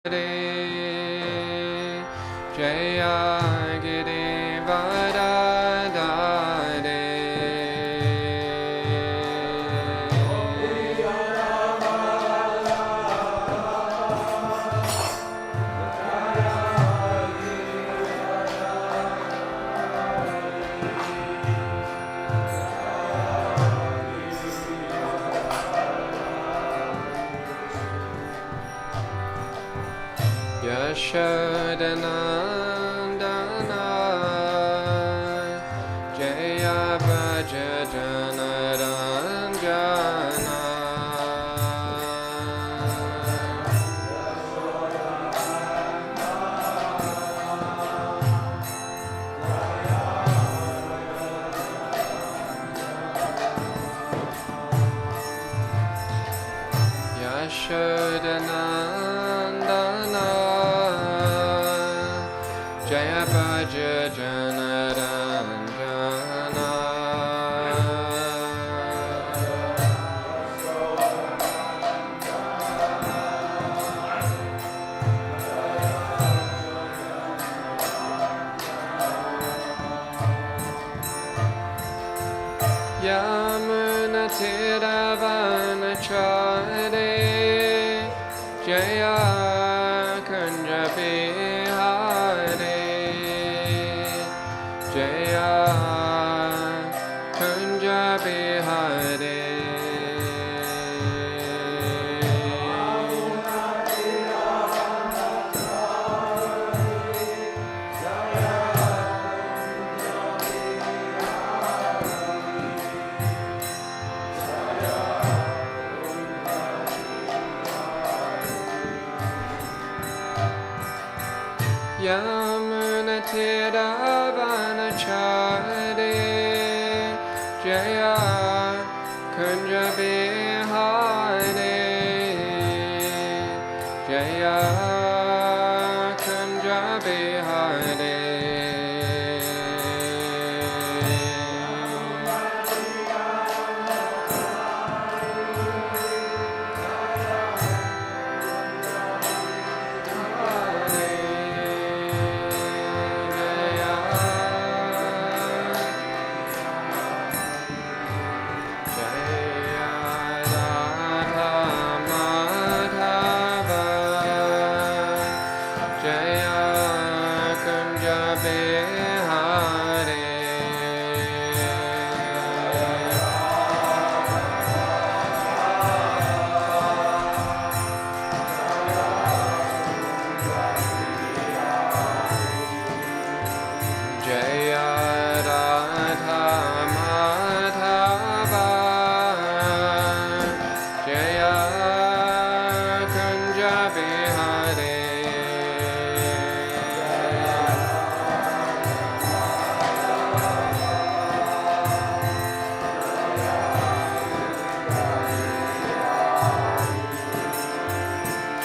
Hare Jaya Girivardhare Yashodanandana Jaya Bhaja Janaranjana Yashodanandana Jaya Bhaja Janaranjana Yamuna Tiravanachare Jaya Kunja Bihare Jaya Kunja Bihare Yamuna Tiravanachare Jaya Kunja Bihare Jaya Kunja Bihare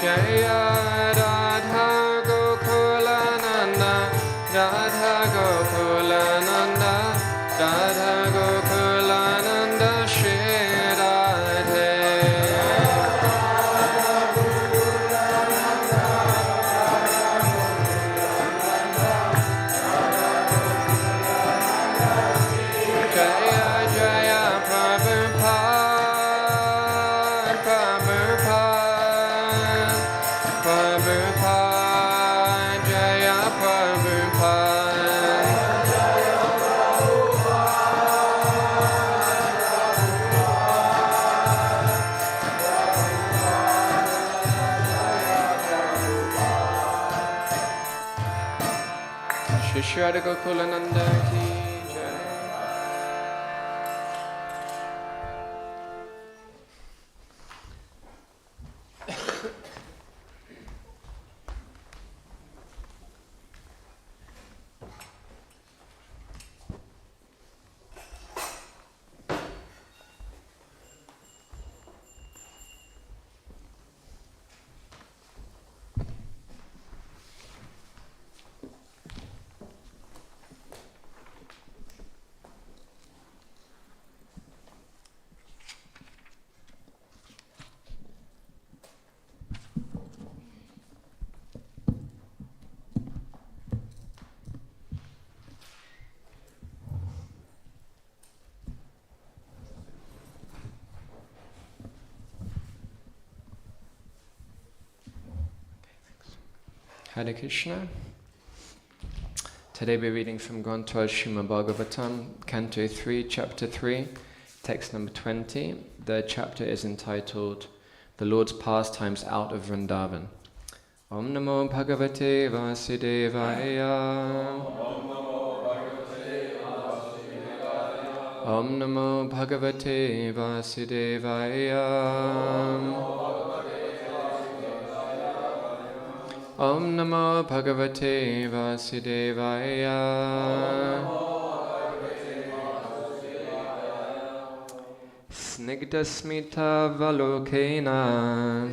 Jaya Radha Gokulananda Radha Gokulananda Radha Gokulananda Shri Radhe Jaya Jaya Prabhupada Prabhupada Prabhupada Jaya Prabhupada Shri Radha Gokulananda Ki Jai. Hare Krishna. Today we're reading from Canto Srimad Bhagavatam, Canto 3, Chapter 3, text number 20. The chapter is entitled The Lord's Pastimes Out of Vrindavan. Om Namo Bhagavate Vasudevaya. Om Namo Bhagavate Vasudevaya. Om Namo Bhagavate Vasudevaya. Snigdha smita valokena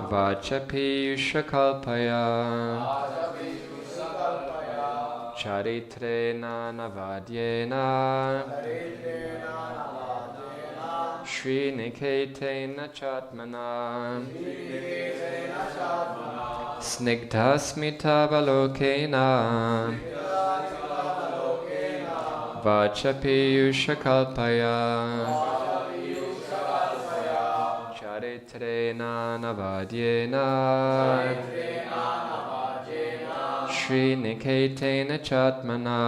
Vachapi Yushakalpaya Charitrena Navadyena Shri Niketena Chatmana Snigdha smita valokena Vachapi Yushakalpaya Charitrena Navadyena Shri Niketena Chatmana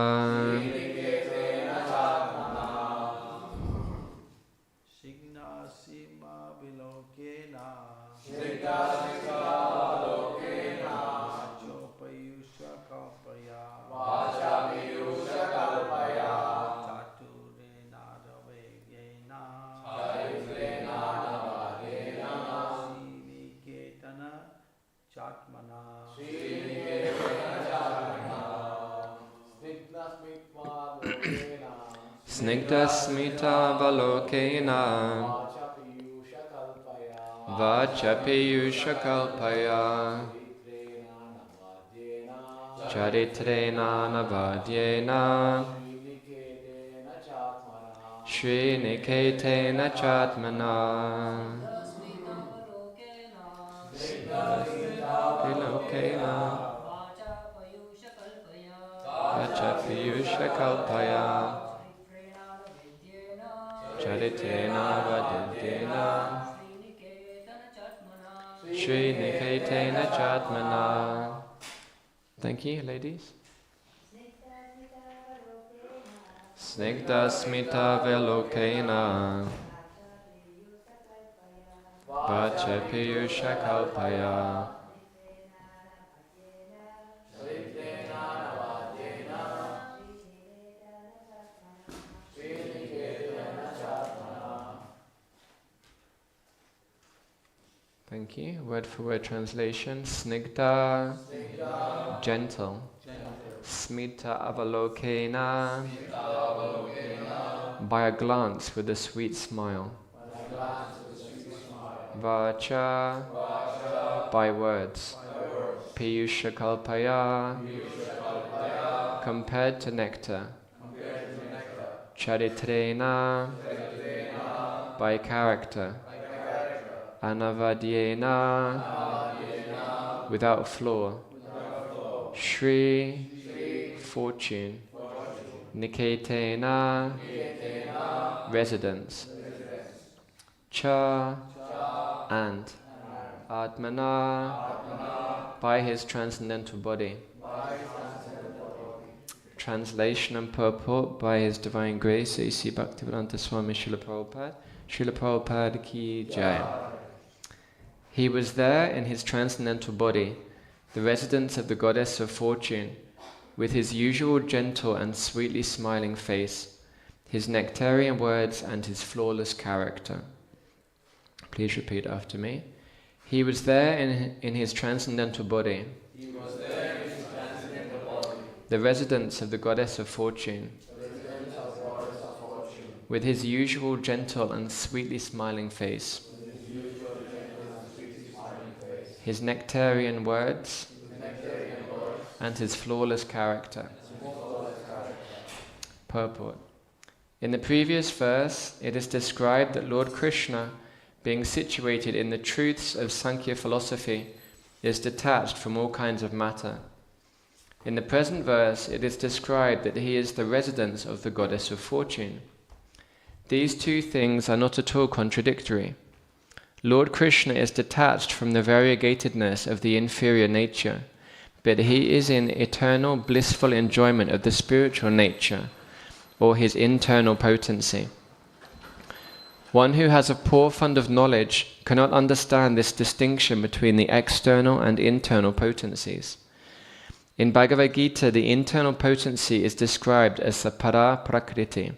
Snigdha smita valokena Vachapi Yushakalpaya Charitrena Navadyena Shri Niketena Chatmana Vachapi Yushakalpaya Charitrena Navadyena Shri Niketena Chatmana. Thank you, ladies. Snigdha smita velokena Vachapi Yushakalpaya Thank you. Word for word translation. Snigdha, gentle. Smita avalokena, by a glance with a sweet smile. Vacha, by words. Piyusha kalpaya, compared to nectar. Charitrena, by character. Anavadyena, without flaw. Shri, fortune. Niketena, residence. Cha, and. Atmana, by his transcendental body. Translation and purport by His Divine Grace A.C. Bhaktivedanta Swami Srila Prabhupada. Srila Prabhupada ki jai. He was there in his transcendental body, the residence of the goddess of fortune, with his usual gentle and sweetly smiling face, his nectarian words and his flawless character. Please repeat after me. He was there in his transcendental body, the residence of the goddess of fortune, with his usual gentle and sweetly smiling face, his nectarian words, and his flawless character. Purport. In the previous verse, it is described that Lord Krishna, being situated in the truths of Sankhya philosophy, is detached from all kinds of matter. In the present verse, it is described that he is the residence of the goddess of fortune. These two things are not at all contradictory. Lord Krishna is detached from the variegatedness of the inferior nature, but he is in eternal blissful enjoyment of the spiritual nature, or his internal potency. One who has a poor fund of knowledge cannot understand this distinction between the external and internal potencies. In Bhagavad Gita, the internal potency is described as the para prakriti.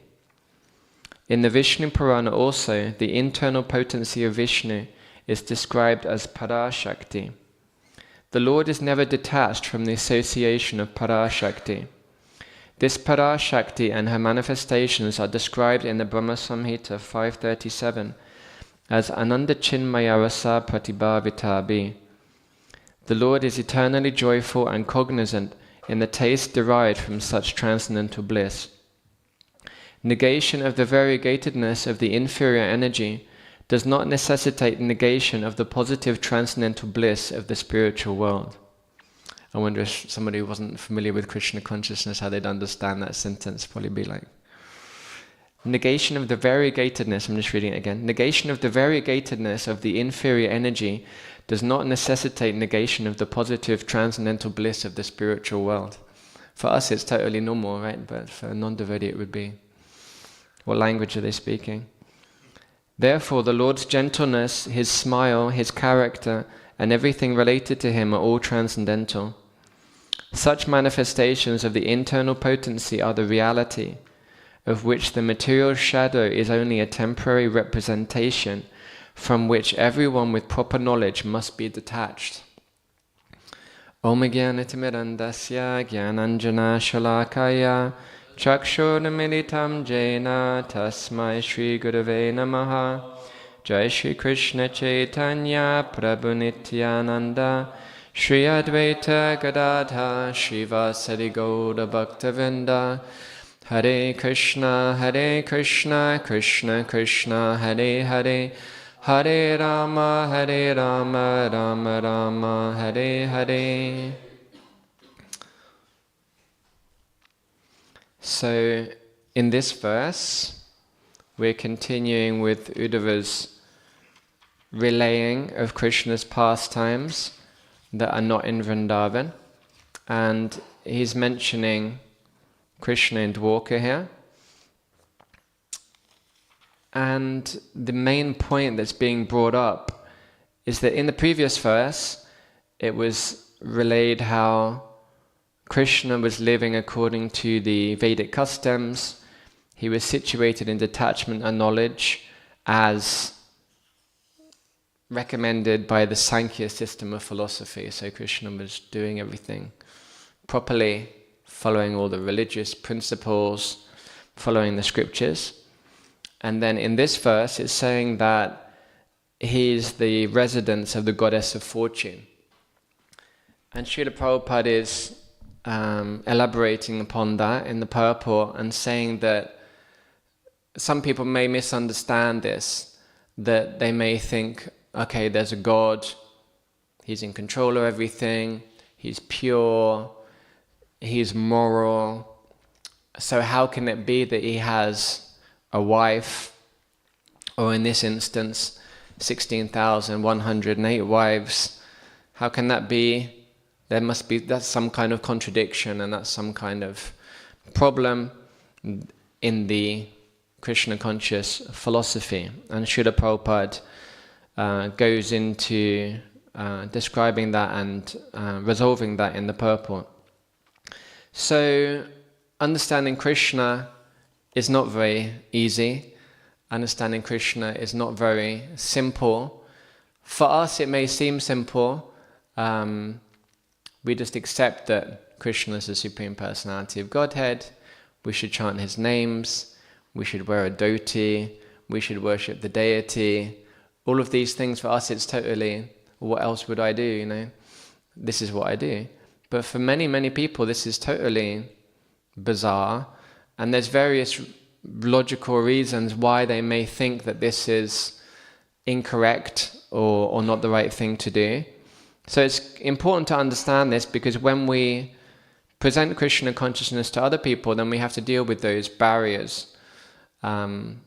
In the Vishnu Purana also, the internal potency of Vishnu is described as para shakti. The Lord is never detached from the association of para shakti. This para shakti and her manifestations are described in the Brahma Samhita 537 as Ananda Chinmaya Rasa Pratibhavitabi. The Lord is eternally joyful and cognizant in the taste derived from such transcendental bliss. Negation of the variegatedness of the inferior energy does not necessitate negation of the positive transcendental bliss of the spiritual world. I wonder if somebody who wasn't familiar with Krishna consciousness, how they'd understand that sentence. Probably be like, negation of the variegatedness, I'm just reading it again, negation of the variegatedness of the inferior energy does not necessitate negation of the positive transcendental bliss of the spiritual world. For us it's totally normal, right? But for a non-devotee it would be, what language are they speaking? Therefore the Lord's gentleness, his smile, his character, and everything related to him are all transcendental. Such manifestations of the internal potency are the reality, of which the material shadow is only a temporary representation, from which everyone with proper knowledge must be detached. Om Jnanatimirandasya Jnananjana Shalakaya Chakshurmilitam Jena Tasmai Shri Gurave Namaha. Jai Shri Krishna Chaitanya Prabhu Nityananda Shri Advaita Gadadha Shivasadi Gauda Bhaktavinda. Hare Krishna Krishna Krishna Hare Hare, Hare Rama Rama Rama Hare Hare. So in this verse we're continuing with Uddhava's relaying of Krishna's pastimes that are not in Vrindavan, and he's mentioning Krishna in Dwarka here. And the main point that's being brought up is that in the previous verse it was relayed how Krishna was living according to the Vedic customs. He was situated in detachment and knowledge as recommended by the Sankhya system of philosophy. So Krishna was doing everything properly, following all the religious principles, following the scriptures. And then in this verse it's saying that he's the residence of the goddess of fortune. And Srila Prabhupada is elaborating upon that in the purport and saying that some people may misunderstand this, that they may think, okay, there's a God, he's in control of everything, he's pure, he's moral, so how can it be that he has a wife, or in this instance 16,108 wives? How can that be? There must be, that's some kind of contradiction, and that's some kind of problem in the Krishna conscious philosophy. And Srila Prabhupada goes into describing that and resolving that in the purport. So understanding Krishna is not very easy. Understanding Krishna is not very simple. For us it may seem simple. We just accept that Krishna is the Supreme Personality of Godhead. We should chant his names. We should wear a dhoti. We should worship the deity. All of these things for us it's totally, what else would I do, you know? This is what I do. But for many, many people this is totally bizarre, and there's various logical reasons why they may think that this is incorrect or not the right thing to do. So it's important to understand this, because when we present Krishna consciousness to other people, then we have to deal with those barriers. And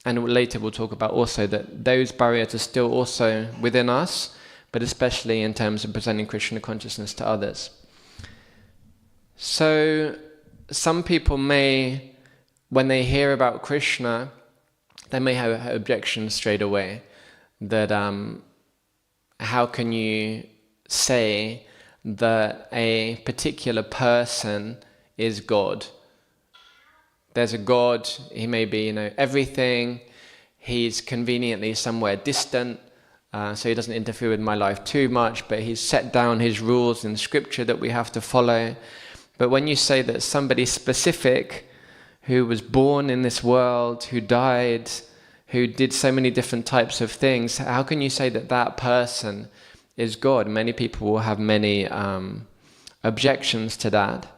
And later we'll talk about also that those barriers are still also within us, but especially in terms of presenting Krishna consciousness to others. So some people may, when they hear about Krishna, they may have objections straight away that how can you say that a particular person is God? There's a God, he may be, everything, he's conveniently somewhere distant, so he doesn't interfere with my life too much, but he's set down his rules in scripture that we have to follow. But when you say that somebody specific who was born in this world, who died, who did so many different types of things, how can you say that that person is God? Many people will have many objections to that.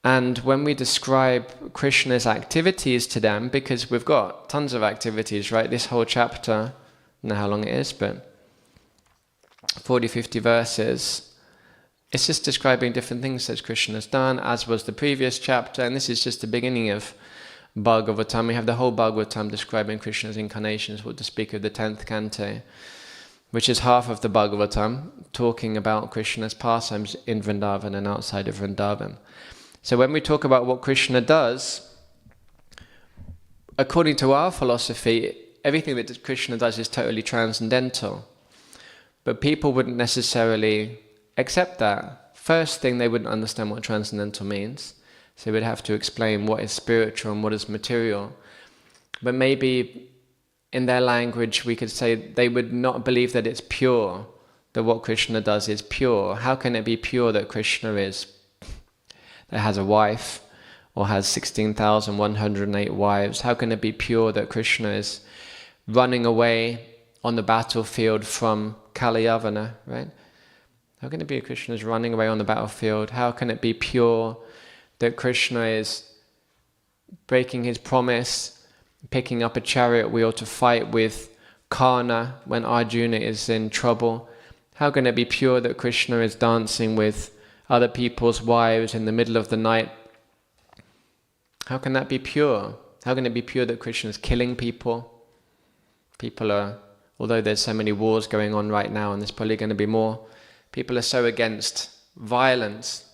And when we describe Krishna's activities to them, because we've got tons of activities, right? This whole chapter, I don't know how long it is, but 40, 50 verses, it's just describing different things that Krishna has done, as was the previous chapter, and this is just the beginning of Bhagavatam. We have the whole Bhagavatam describing Krishna's incarnations, what to speak of the 10th Canto, which is half of the Bhagavatam, talking about Krishna's pastimes in Vrindavan and outside of Vrindavan. So when we talk about what Krishna does, according to our philosophy, everything that Krishna does is totally transcendental. But people wouldn't necessarily accept that. First thing, they wouldn't understand what transcendental means. So we'd have to explain what is spiritual and what is material. But maybe in their language we could say they would not believe that it's pure, that what Krishna does is pure. How can it be pure that Krishna that has a wife or has 16,108 wives? How can it be pure that Krishna is running away on the battlefield from Kalayavana, right? How can it be Krishna is running away on the battlefield? How can it be pure that Krishna is breaking his promise, picking up a chariot wheel to fight with Karna when Arjuna is in trouble? How can it be pure that Krishna is dancing with other people's wives in the middle of the night? How can that be pure? How can it be pure that Krishna is killing people? People are, although there's so many wars going on right now, and there's probably going to be more, people are so against violence.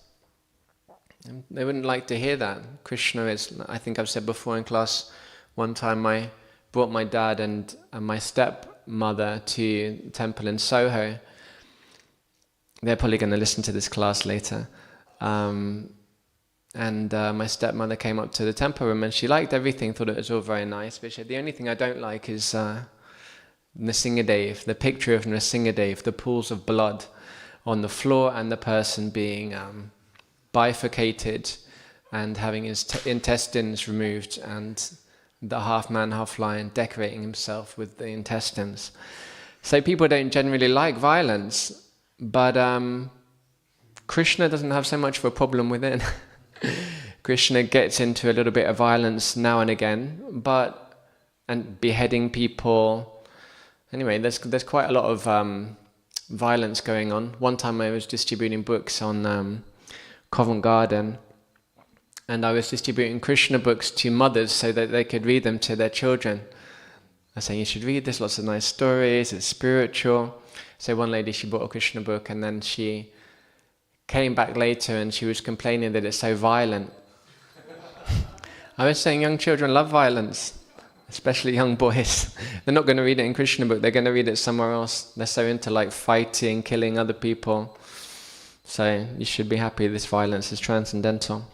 They wouldn't like to hear that. Krishna is, I think I've said before in class, one time I brought my dad and my stepmother to a temple in Soho. They're probably going to listen to this class later. And my stepmother came up to the temple room and she liked everything, thought it was all very nice, but she said, the only thing I don't like is Nrsingadev, the picture of Nrsingadev, the pools of blood on the floor and the person being bifurcated and having his intestines removed, and the half-man, half-lion decorating himself with the intestines. So people don't generally like violence, but Krishna doesn't have so much of a problem within. Krishna gets into a little bit of violence now and again, and beheading people. Anyway, there's quite a lot of violence going on. One time I was distributing books on Covent Garden, and I was distributing Krishna books to mothers so that they could read them to their children. I was saying, you should read this, lots of nice stories, it's spiritual. So one lady, she bought a Krishna book, and then she came back later and she was complaining that it's so violent. I was saying young children love violence, especially young boys. They're not going to read it in Krishna book, they're going to read it somewhere else. They're so into fighting, killing other people. So you should be happy this violence is transcendental.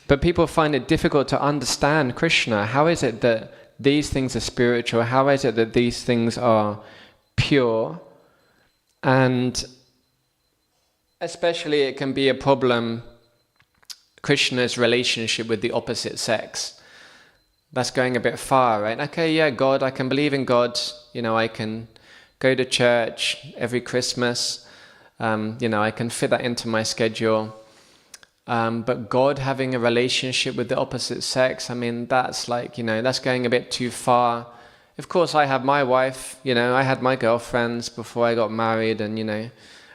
But people find it difficult to understand Krishna. How is it that these things are spiritual? How is it that these things are pure? And especially it can be a problem, Krishna's relationship with the opposite sex. That's going a bit far, right? Okay, yeah, God, I can believe in God. I can go to church every Christmas. I can fit that into my schedule. But God having a relationship with the opposite sex, that's that's going a bit too far. Of course, I have my wife, I had my girlfriends before I got married, and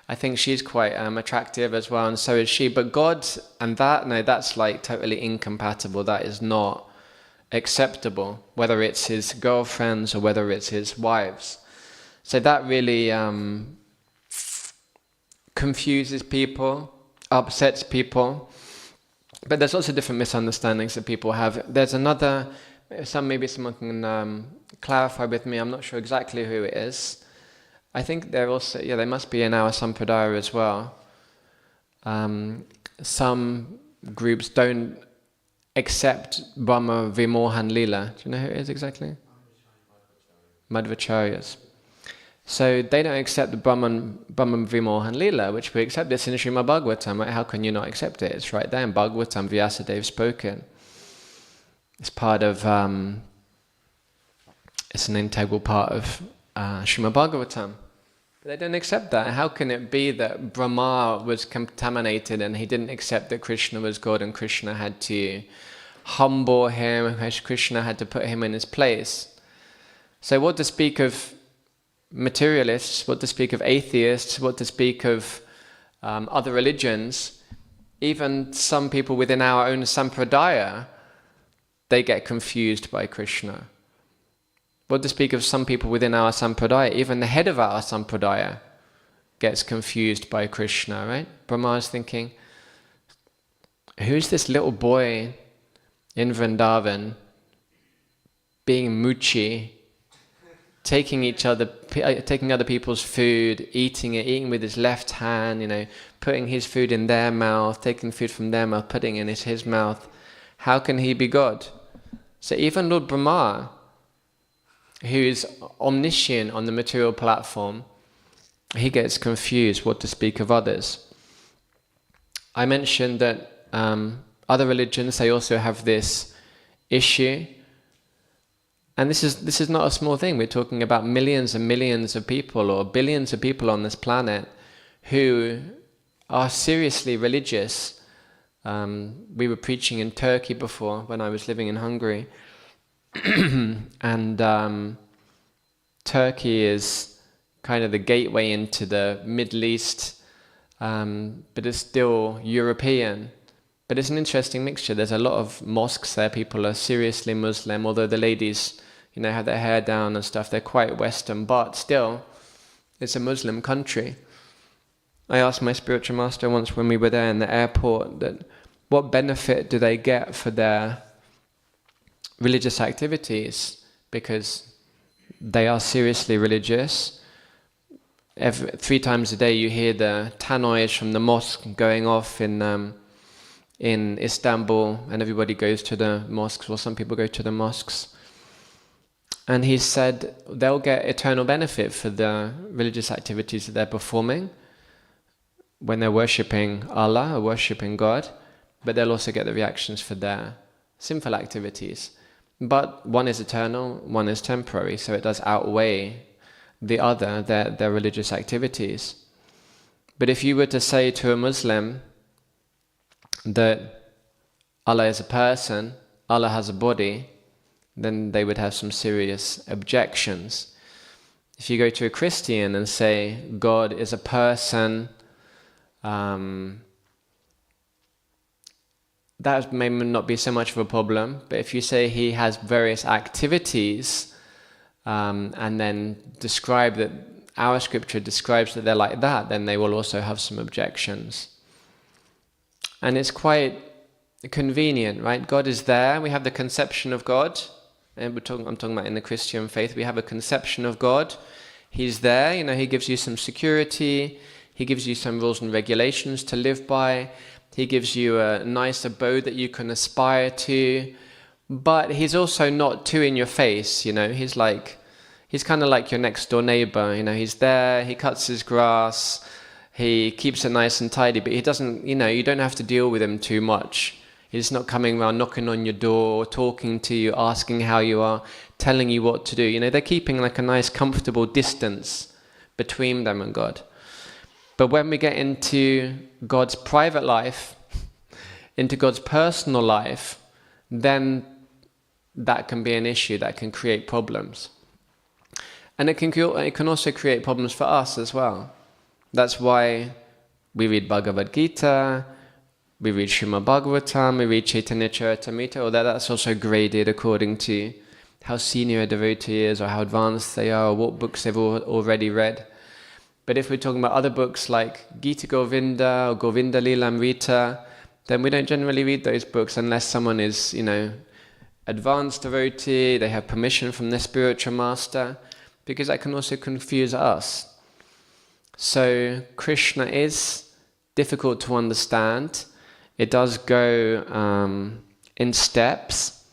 I think she's quite attractive as well, and so is she. But God and that, no, that's totally incompatible. That is not acceptable, whether it's his girlfriends or whether it's his wives. So that really confuses people, upsets people. But there's also different misunderstandings that people have. There's another, maybe someone can clarify with me, I'm not sure exactly who it is. I think they're also, they must be in our Sampradaya as well. Some groups don't accept Brahma Vimohan Lila. Do you know who it is exactly? Madhvacharyas. So they don't accept the Brahman Vimohan Lila, which we accept this in Srimad Bhagavatam. Right? How can you not accept it? It's right there in Bhagavatam, Vyasadeva spoken. It's part of, it's an integral part of Srimad Bhagavatam. But they don't accept that. How can it be that Brahma was contaminated and he didn't accept that Krishna was God and Krishna had to humble him, Krishna had to put him in his place? So what to speak of materialists, what to speak of atheists, what to speak of other religions, even some people within our own Sampradaya, they get confused by Krishna. What to speak of some people within our Sampradaya, even the head of our Sampradaya gets confused by Krishna, right? Brahma is thinking, who's this little boy in Vrindavan being muchi, taking other people's food, eating with his left hand, putting his food in their mouth, taking food from their mouth, putting it in his mouth. How can he be God? So even Lord Brahma, who is omniscient on the material platform, he gets confused what to speak of others. I mentioned that other religions, they also have this issue. And this is not a small thing. We're talking about millions and millions of people or billions of people on this planet who are seriously religious. We were preaching in Turkey before when I was living in Hungary. And Turkey is kind of the gateway into the Middle East, but it's still European. But it's an interesting mixture. There's a lot of mosques there. People are seriously Muslim, although the ladies, have their hair down and stuff. They're quite Western, but still, it's a Muslim country. I asked my spiritual master once when we were there in the airport that what benefit do they get for their religious activities, because they are seriously religious. 3 times a day you hear the tannoys from the mosque going off in Istanbul, and everybody goes to the mosques, or some people go to the mosques. And he said they'll get eternal benefit for the religious activities that they're performing when they're worshipping Allah or worshipping God, but they'll also get the reactions for their sinful activities. But one is eternal, one is temporary, so it does outweigh the other, their religious activities. But if you were to say to a Muslim that Allah is a person, Allah has a body, then they would have some serious objections. If you go to a Christian and say God is a person, that may not be so much of a problem. But if you say he has various activities, and then describe that our scripture describes that they're like that, then they will also have some objections. And it's quite convenient, right? God is there. We have the conception of God. And I'm talking about in the Christian faith, we have a conception of God. He's there, he gives you some security. He gives you some rules and regulations to live by. He gives you a nice abode that you can aspire to. But he's also not too in your face, He's kind of like your next door neighbor, He's there, he cuts his grass, he keeps it nice and tidy, but he doesn't, you don't have to deal with him too much. He's not coming around knocking on your door, talking to you, asking how you are, telling you what to do. They're keeping like a nice comfortable distance between them and God. But when we get into God's private life, into God's personal life, then that can be an issue, that can create problems. And it can also create problems for us as well. That's why we read Bhagavad Gita, we read Srimad Bhagavatam, we read Chaitanya Charitamrita, although that's also graded according to how senior a devotee is, or how advanced they are, or what books they've already read. But if we're talking about other books like Gita Govinda or Govinda Lilamrita, then we don't generally read those books unless someone is, advanced devotee, they have permission from their spiritual master, because that can also confuse us. So Krishna is difficult to understand. It does go in steps.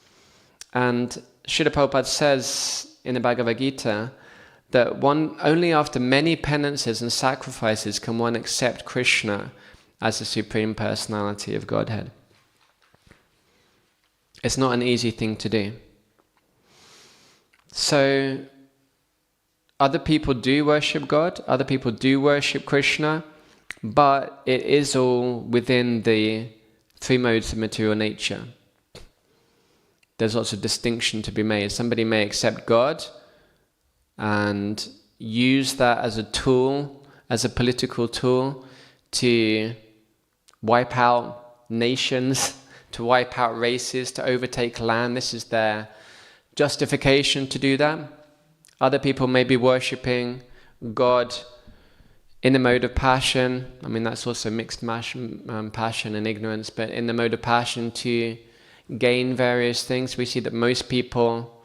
And Srila Prabhupada says in the Bhagavad Gita that only after many penances and sacrifices can one accept Krishna as the Supreme Personality of Godhead. It's not an easy thing to do. So, other people do worship God, other people do worship Krishna, but it is all within the three modes of material nature. There's lots of distinction to be made. Somebody may accept God and use that as a tool, as a political tool, to wipe out nations, to wipe out races, to overtake land. This is their justification to do that. Other people may be worshipping God in the mode of passion. I mean, that's also mixed passion and ignorance, but in the mode of passion to gain various things. We see that most people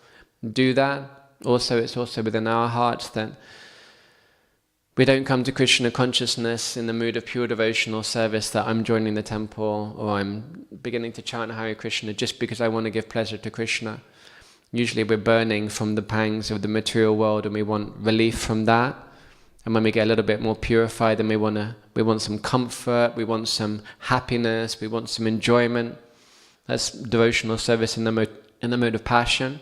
do that. Also, it's also within our hearts that we don't come to Krishna consciousness in the mood of pure devotional service, that I'm joining the temple or I'm beginning to chant Hare Krishna just because I want to give pleasure to Krishna. Usually we're burning from the pangs of the material world and we want relief from that. And when we get a little bit more purified, then we want some comfort, we want some happiness, we want some enjoyment. That's devotional service in the mode of passion.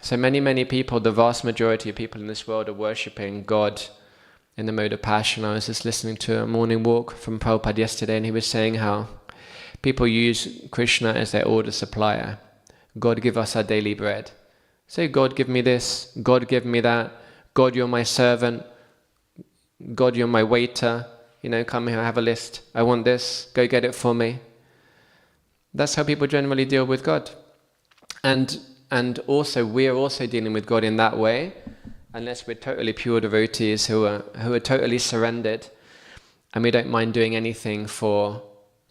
So many people, the vast majority of people in this world are worshipping God in the mode of passion. I was just listening to a morning walk from Prabhupada yesterday, and he was saying how people use Krishna as their order supplier. God, give us our daily bread. Say, God, give me this. God, give me that. God, you're my servant. God, you're my waiter. Come here, I have a list. I want this. Go get it for me. That's how people generally deal with God. And also, we're also dealing with God in that way, unless we're totally pure devotees who are totally surrendered, and we don't mind doing anything for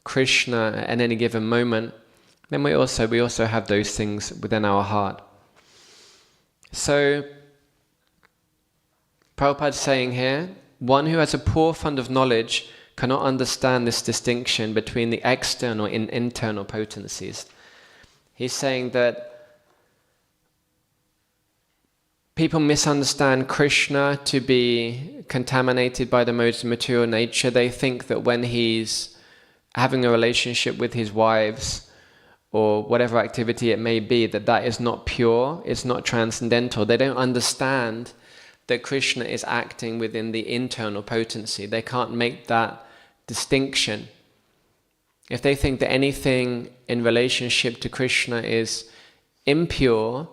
Krishna at any given moment. Then we also have those things within our heart. So, Prabhupada's saying here, one who has a poor fund of knowledge cannot understand this distinction between the external and internal potencies. He's saying that people misunderstand Krishna to be contaminated by the modes of material nature. They think that when he's having a relationship with his wives, or whatever activity it may be, that is not pure, it's not transcendental. They don't understand that Krishna is acting within the internal potency. They can't make that distinction. If they think that anything in relationship to Krishna is impure,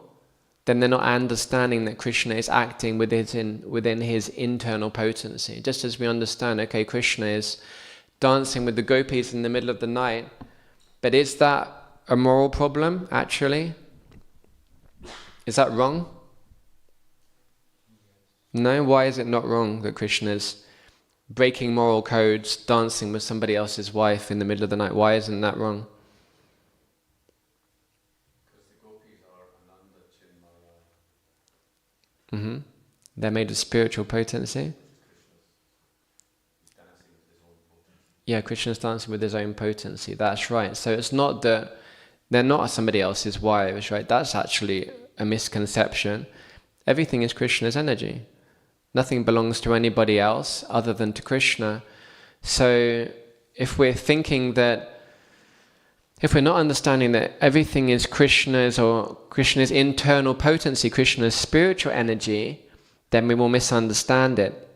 then they're not understanding that Krishna is acting within his internal potency. Just as we understand, okay, Krishna is dancing with the gopis in the middle of the night, but is that a moral problem, actually? Is that wrong? No? Why is it not wrong that Krishna is breaking moral codes, dancing with somebody else's wife in the middle of the night? Why isn't that wrong? They're made of spiritual potency. Yeah, Krishna's dancing with his own potency. That's right. So it's not that they're not somebody else's wives, right? That's actually a misconception. Everything is Krishna's energy. Nothing belongs to anybody else other than to Krishna. So if we're thinking that, if we're not understanding that everything is Krishna's or Krishna's internal potency, Krishna's spiritual energy, then we will misunderstand it.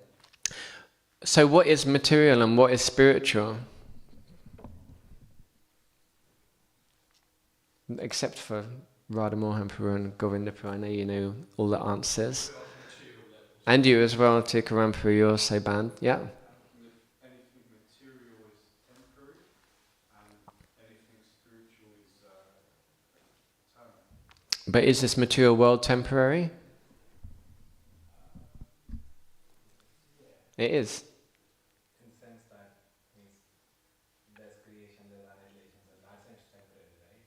So what is material and what is spiritual? Except for Radha Mohan Prabhu and Govinda Prabhu, I know you know all the answers. And you as well, Tikaram Prabhu, you're also banned. Yeah. Anything material is temporary. But is this material world temporary? It is. In the sense that means there's creation, there's annihilation, so that sense temporary, right?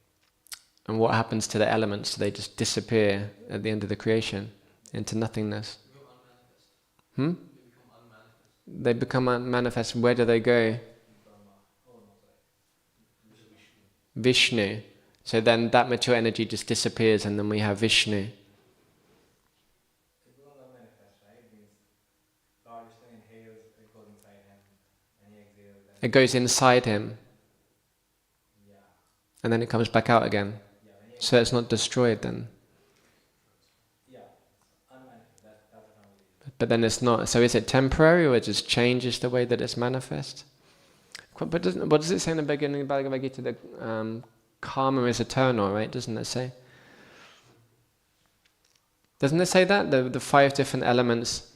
And what happens to the elements? Do they just disappear at the end of the creation into nothingness? They become unmanifest. Hmm? They become unmanifest. Where do they go? Vishnu. So then that material energy just disappears and then we have Vishnu. It becomes unmanifest, right? It means Lord Vishnu inhales, it goes inside him, and he exhales. It goes inside him. Yeah. And then it comes back out again. Yeah, so it's not destroyed then. Yeah, unmanifest. That's the foundation. But then it's not. So is it temporary or it just changes the way that it's manifest? But what does it say in the beginning of Bhagavad Gita? That karma is eternal, right? Doesn't it say? Doesn't it say that? The 5 different elements.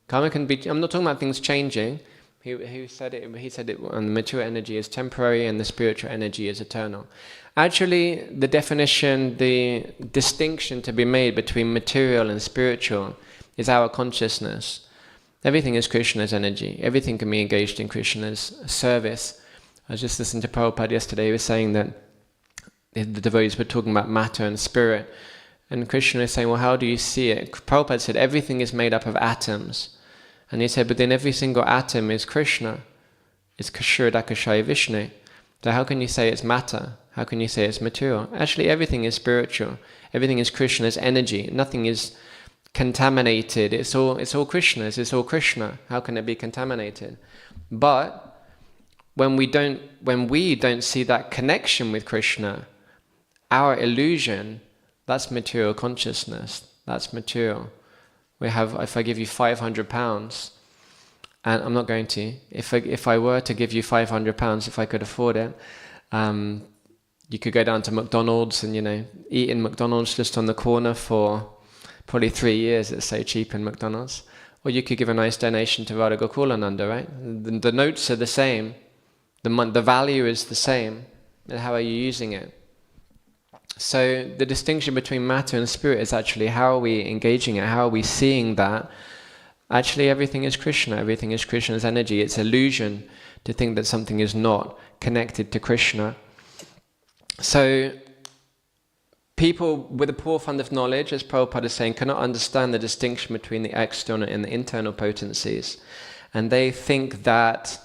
Karma can be. I'm not talking about things changing. He said it. He said it. The material energy is temporary, and the spiritual energy is eternal. Actually, the definition, the distinction to be made between material and spiritual is our consciousness. Everything is Krishna's energy. Everything can be engaged in Krishna's service. I was just listening to Prabhupada yesterday. He was saying that the devotees were talking about matter and spirit, and Krishna is saying, well, how do you see it? Prabhupada said everything is made up of atoms. And he said, but then every single atom is Krishna. It's Kashuradakashaya Vishnu. So how can you say it's matter? How can you say it's material? Actually, everything is spiritual. Everything is Krishna's energy. Nothing is contaminated. It's all Krishna's. It's all Krishna. How can it be contaminated? But when we don't see that connection with Krishna, our illusion, that's material consciousness. That's material. If I give you £500, and I'm not going to, if I were to give you £500, if I could afford it, you could go down to McDonald's and eat in McDonald's just on the corner for probably 3 years. It's so cheap in McDonald's. Or you could give a nice donation to Radha Gokulananda, right? The notes are the same, the value is the same, and how are you using it? So the distinction between matter and spirit is actually how are we engaging it, how are we seeing that? Actually everything is Krishna, everything is Krishna's energy. It's illusion to think that something is not connected to Krishna. So people with a poor fund of knowledge, as Prabhupada is saying, cannot understand the distinction between the external and the internal potencies. And they think that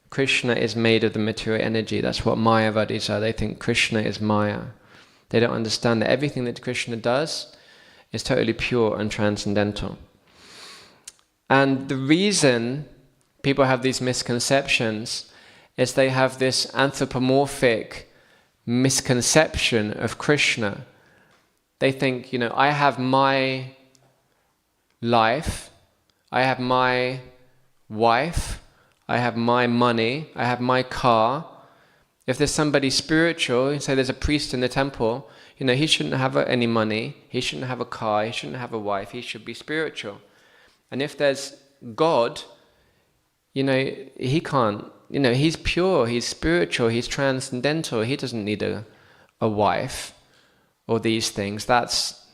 Krishna is made of the material energy. That's what Mayavadis are. They think Krishna is Maya. They don't understand that everything that Krishna does is totally pure and transcendental. And the reason people have these misconceptions is they have this anthropomorphic misconception of Krishna. They think, I have my life, I have my wife, I have my money, I have my car. If there's somebody spiritual, say there's a priest in the temple, he shouldn't have any money, he shouldn't have a car, he shouldn't have a wife, he should be spiritual. And if there's God, he can't, he's pure, he's spiritual, he's transcendental, he doesn't need a wife or these things. That's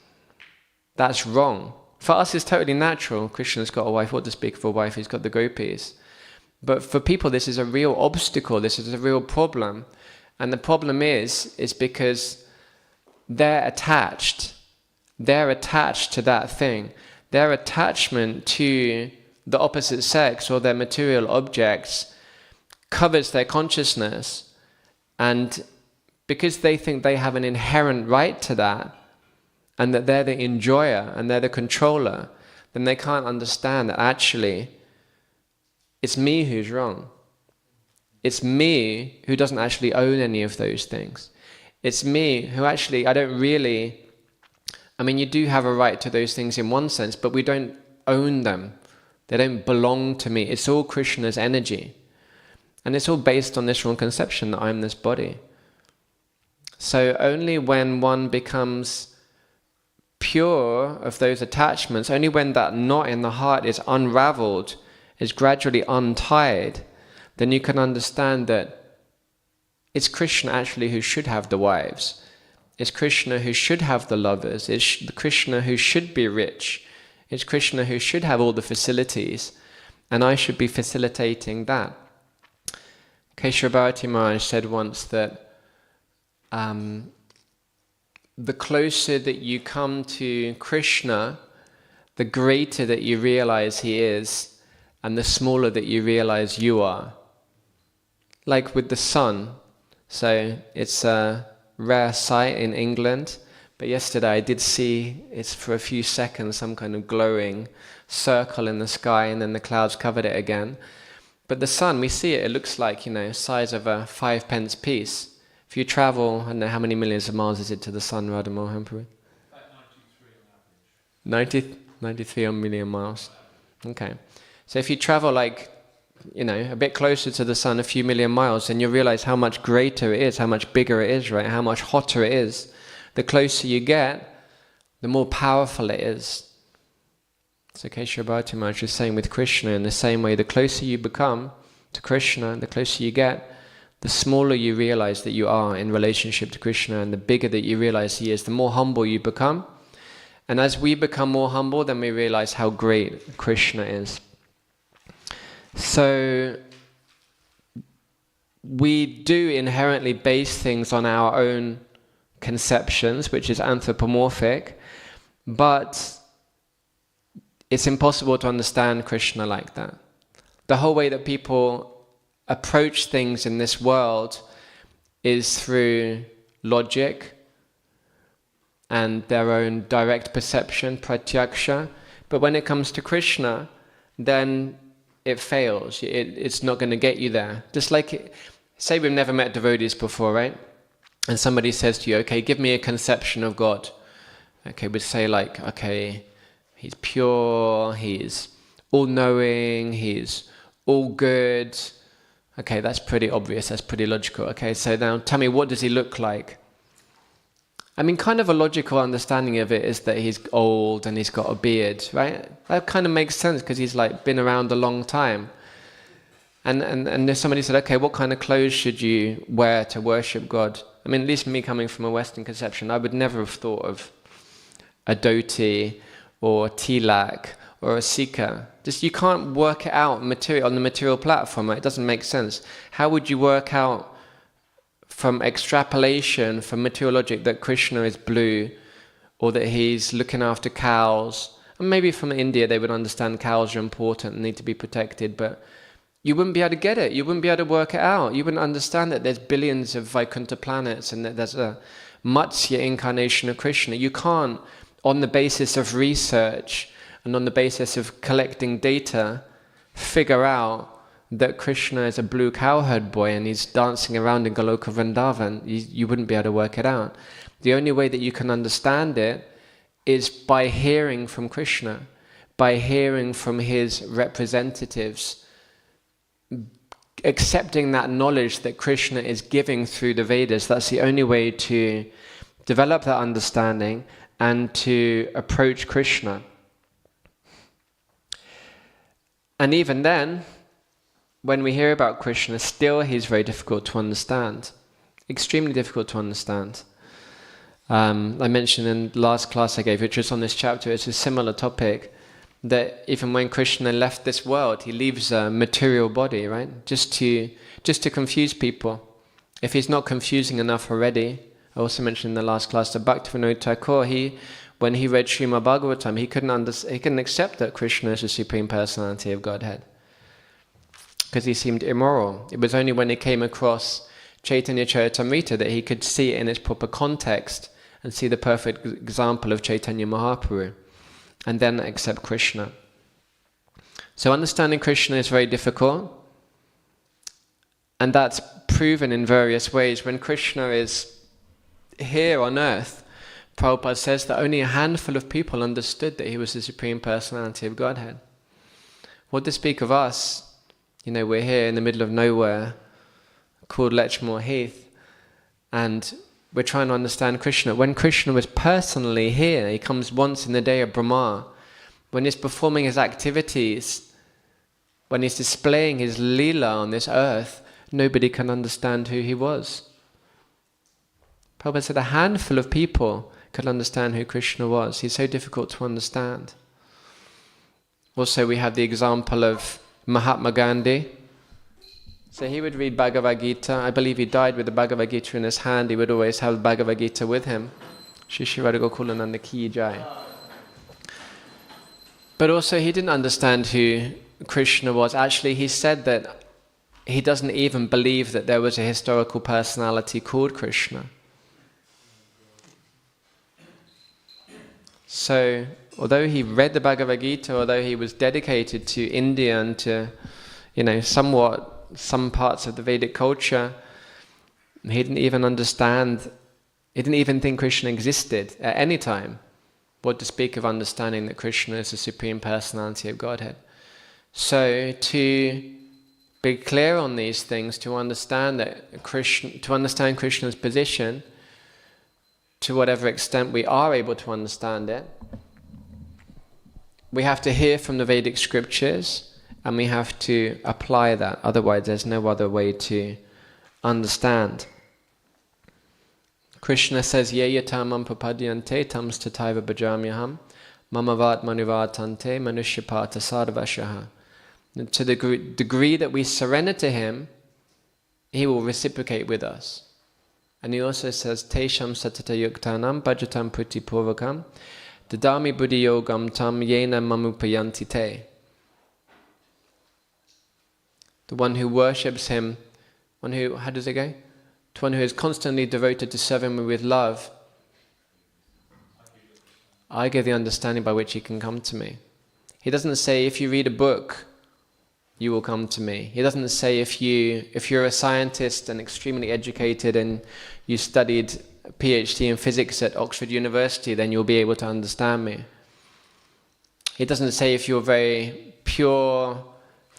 wrong. For us it's totally natural. Krishna's got a wife, what to speak of a wife, he's got the gopis. But for people this is a real obstacle, this is a real problem. And the problem is because they're attached to that thing. Their attachment to the opposite sex or their material objects covers their consciousness, and because they think they have an inherent right to that and that they're the enjoyer and they're the controller, then they can't understand that actually it's me who's wrong. It's me who doesn't actually own any of those things. It's me who actually, you do have a right to those things in one sense, but we don't own them. They don't belong to me. It's all Krishna's energy. And it's all based on this wrong conception that I'm this body. So only when one becomes pure of those attachments, only when that knot in the heart is unraveled, is gradually untied, then you can understand that it's Krishna actually who should have the wives. It's Krishna who should have the lovers. It's Krishna who should be rich. It's Krishna who should have all the facilities. And I should be facilitating that. Keshava Bharati Maharaj said once that the closer that you come to Krishna, the greater that you realize he is, and the smaller that you realize you are. Like with the sun. So it's a rare sight in England, but yesterday I did see, it's for a few seconds, some kind of glowing circle in the sky, and then the clouds covered it again. But the sun, we see it, it looks like, size of a 5p piece. If you travel, I don't know how many millions of miles is it to the sun, Radha Mohanpuri? About 93 on average. 93 million miles. Okay. So if you travel a bit closer to the sun, a few million miles, then you realize how much greater it is, how much bigger it is, right? How much hotter it is. The closer you get, the more powerful it is. So Keshava Bharati Maharaj is saying with Krishna, in the same way, the closer you become to Krishna, the closer you get, the smaller you realize that you are in relationship to Krishna, and the bigger that you realize he is, the more humble you become. And as we become more humble, then we realize how great Krishna is. So we do inherently base things on our own conceptions, which is anthropomorphic, but it's impossible to understand Krishna like that. The whole way that people approach things in this world is through logic and their own direct perception, pratyaksha. But when it comes to Krishna, then it fails. It's not going to get you there. Just like, say we've never met devotees before, right? And somebody says to you, okay, give me a conception of God. Okay, we'd say okay, he's pure, he's all-knowing, he's all good. Okay, that's pretty obvious, that's pretty logical. Okay, so now tell me, what does he look like? I mean, kind of a logical understanding of it is that he's old and he's got a beard, right? That kind of makes sense because he's been around a long time. And if somebody said, okay, what kind of clothes should you wear to worship God? I mean, at least me coming from a Western conception, I would never have thought of a dhoti or tilak or a sikha. Just you can't work it out on the material platform, right? It doesn't make sense. How would you work out from extrapolation, from material logic, that Krishna is blue, or that he's looking after cows? And maybe from India they would understand cows are important and need to be protected, but you wouldn't be able to get it. You wouldn't be able to work it out. You wouldn't understand that there's billions of Vaikuntha planets and that there's a Matsya incarnation of Krishna. You can't, on the basis of research and on the basis of collecting data, figure out that Krishna is a blue cowherd boy and he's dancing around in Goloka Vrindavan. You wouldn't be able to work it out. The only way that you can understand it is by hearing from Krishna, by hearing from his representatives, accepting that knowledge that Krishna is giving through the Vedas. That's the only way to develop that understanding and to approach Krishna. And even then, when we hear about Krishna, still he's very difficult to understand. Extremely difficult to understand. I mentioned in the last class I gave, which was on this chapter, it's a similar topic, that even when Krishna left this world, he leaves a material body, right? Just to confuse people. If he's not confusing enough already, I also mentioned in the last class that Bhaktivinoda Thakur, when he read Srimad Bhagavatam, he couldn't accept that Krishna is the Supreme Personality of Godhead, because he seemed immoral. It was only when he came across Chaitanya Charitamrita that he could see it in its proper context and see the perfect example of Chaitanya Mahaprabhu, and then accept Krishna. So understanding Krishna is very difficult, and that's proven in various ways. When Krishna is here on earth, Prabhupada says that only a handful of people understood that he was the Supreme Personality of Godhead. What to speak of us? We're here in the middle of nowhere, called Lechmore Heath, and we're trying to understand Krishna. When Krishna was personally here, he comes once in the day of Brahma, when he's performing his activities, when he's displaying his Leela on this earth, nobody can understand who he was. Prabhupada said a handful of people could understand who Krishna was. He's so difficult to understand. Also, we have the example of Mahatma Gandhi. So he would read Bhagavad Gita. I believe he died with the Bhagavad Gita in his hand. He would always have the Bhagavad Gita with him. Shri Shri Radha Gokulananda Ki Jai. But also he didn't understand who Krishna was. Actually, he said that he doesn't even believe that there was a historical personality called Krishna. So, although he read the Bhagavad Gita, although he was dedicated to India and to, somewhat some parts of the Vedic culture, he didn't even understand, he didn't even think Krishna existed at any time. What to speak of understanding that Krishna is the Supreme Personality of Godhead. So, to be clear on these things, to understand that Krishna's position, to whatever extent we are able to understand it, we have to hear from the Vedic scriptures and we have to apply that. Otherwise, there's no other way to understand. Krishna says, Ye yatamam prapadyante tams tataiva bhajamyaham mamavat manuvatante manushapata sarvashaha. To the degree that we surrender to Him, He will reciprocate with us. And He also says, Tesham satata yuktanam bhajatam puti purvakam dadami buddhi yogam tam yena mamupayanti te. The one who worships Him, how does it go? To one who is constantly devoted to serving me with love, I give the understanding by which He can come to me. He doesn't say, if you read a book, you will come to me. He doesn't say, if you're a scientist and extremely educated and you studied a PhD in physics at Oxford University, then you'll be able to understand me. He doesn't say, if you're very pure,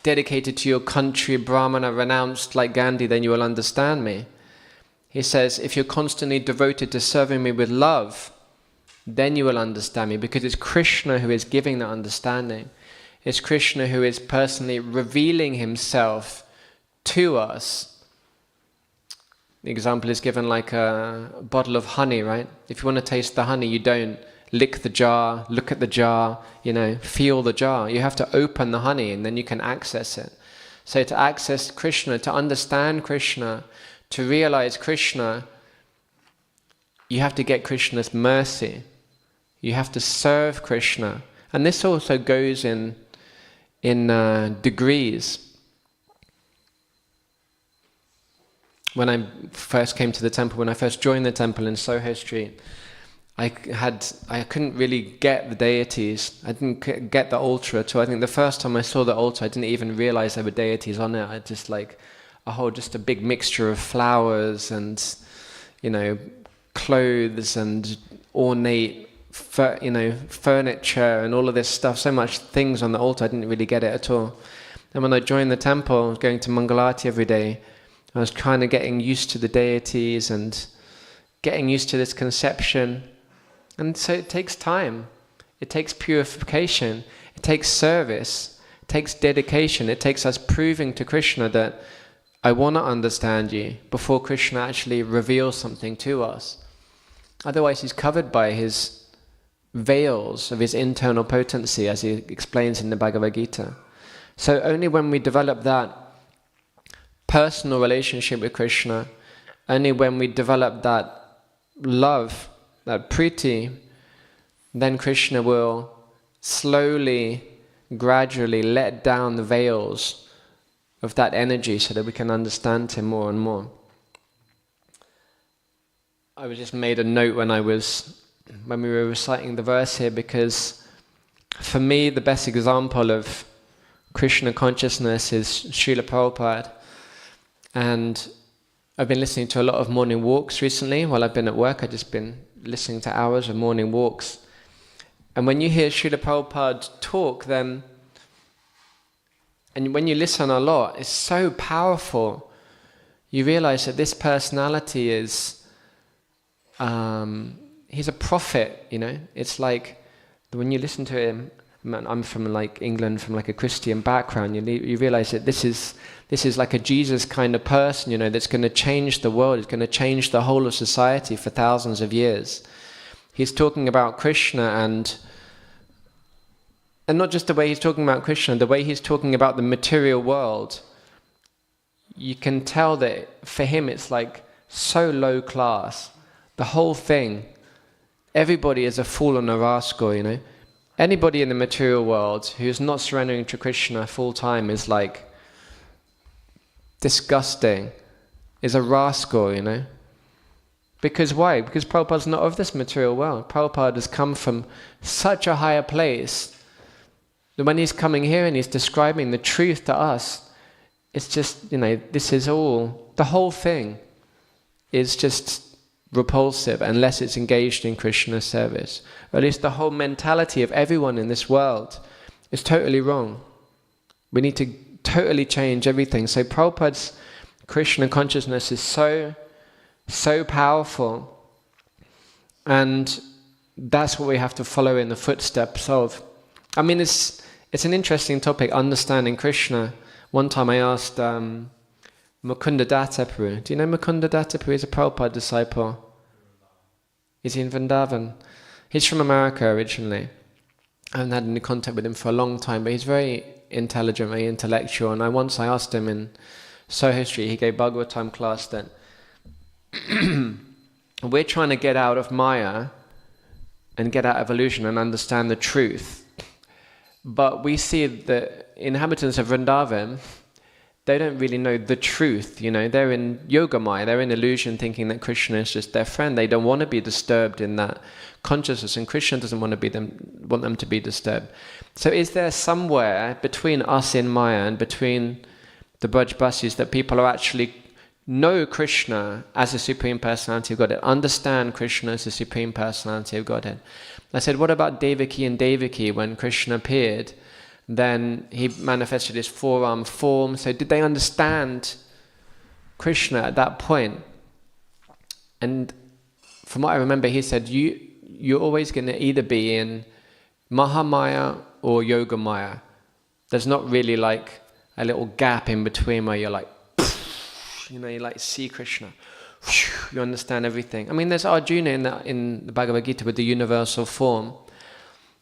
dedicated to your country, Brahmana, renounced like Gandhi, then you will understand me. He says, if you're constantly devoted to serving me with love, then you will understand me, because it's Krishna who is giving that understanding. It's Krishna who is personally revealing Himself to us. The example is given like a bottle of honey, right? If you want to taste the honey, you don't lick the jar, look at the jar, feel the jar. You have to open the honey and then you can access it. So to access Krishna, to understand Krishna, to realize Krishna, you have to get Krishna's mercy. You have to serve Krishna. And this also goes in degrees. When I first came to the temple, when I first joined the temple in Soho Street, I couldn't really get the deities. I didn't get the altar at all. I think the first time I saw the altar, I didn't even realize there were deities on it. I just just a big mixture of flowers and, clothes and ornate, furniture and all of this stuff. So much things on the altar, I didn't really get it at all. And when I joined the temple, I was going to Mangalati every day. I was kind of getting used to the deities and getting used to this conception. And so it takes time. It takes purification. It takes service. It takes dedication. It takes us proving to Krishna that I want to understand you before Krishna actually reveals something to us. Otherwise, He's covered by His veils of His internal potency, as He explains in the Bhagavad Gita. So only when we develop that personal relationship with Krishna, only when we develop that love, that priti, then Krishna will slowly, gradually let down the veils of that energy so that we can understand Him more and more. I just made a note when we were reciting the verse here, because for me the best example of Krishna consciousness is Srila Prabhupada. And I've been listening to a lot of morning walks recently. While I've been at work, I've just been listening to hours of morning walks. And when you hear Srila Prabhupada talk, and when you listen a lot, it's so powerful. You realize that this personality is, he's a prophet, It's like when you listen to him, I'm from like England, from like a Christian background. You realize that this is like a Jesus kind of person, you know, that's going to change the world. It's going to change the whole of society for thousands of years. He's talking about Krishna, and not just the way he's talking about Krishna, the way he's talking about the material world. You can tell that for him it's like so low class. The whole thing, everybody is a fool and a rascal, you know. Anybody in the material world who's not surrendering to Krishna full time is like disgusting, is a rascal, you know. Because why? Because Prabhupada's not of this material world. Prabhupada has come from such a higher place that when he's coming here and he's describing the truth to us, it's just, you know, this is all, the whole thing is just repulsive unless it's engaged in Krishna's service. Or at least the whole mentality of everyone in this world is totally wrong. We need to totally change everything. So Prabhupada's Krishna consciousness is so powerful, and that's what we have to follow in the footsteps of. I mean, it's an interesting topic, understanding Krishna. One time I asked Mukunda Dattaprabhu. Do you know Mukunda Dattaprabhu? He's a Prabhupada disciple. He's in Vrindavan. He's from America originally. I haven't had any contact with him for a long time, but he's very intelligent, very intellectual. And once I asked him in Soho Street, he gave Bhagavatam class, that we're trying to get out of Maya and get out of illusion and understand the truth. But we see the inhabitants of Vrindavan, they don't really know the truth, you know. They're in yoga maya, they're in illusion, thinking that Krishna is just their friend. They don't want to be disturbed in that consciousness, and Krishna doesn't want them to be disturbed. So is there somewhere between us in Maya and between the Brajbasis that people are actually know Krishna as a Supreme Personality of Godhead, understand Krishna as the Supreme Personality of Godhead? I said, what about Devaki and Devaki? When Krishna appeared, then he manifested his four-arm form. So did they understand Krishna at that point? And from what I remember, he said, you're always going to either be in Mahamaya or Yoga Maya. There's not really like a little gap in between where you're like, you know, you like see Krishna, you understand everything. I mean, there's Arjuna in the Bhagavad Gita with the universal form,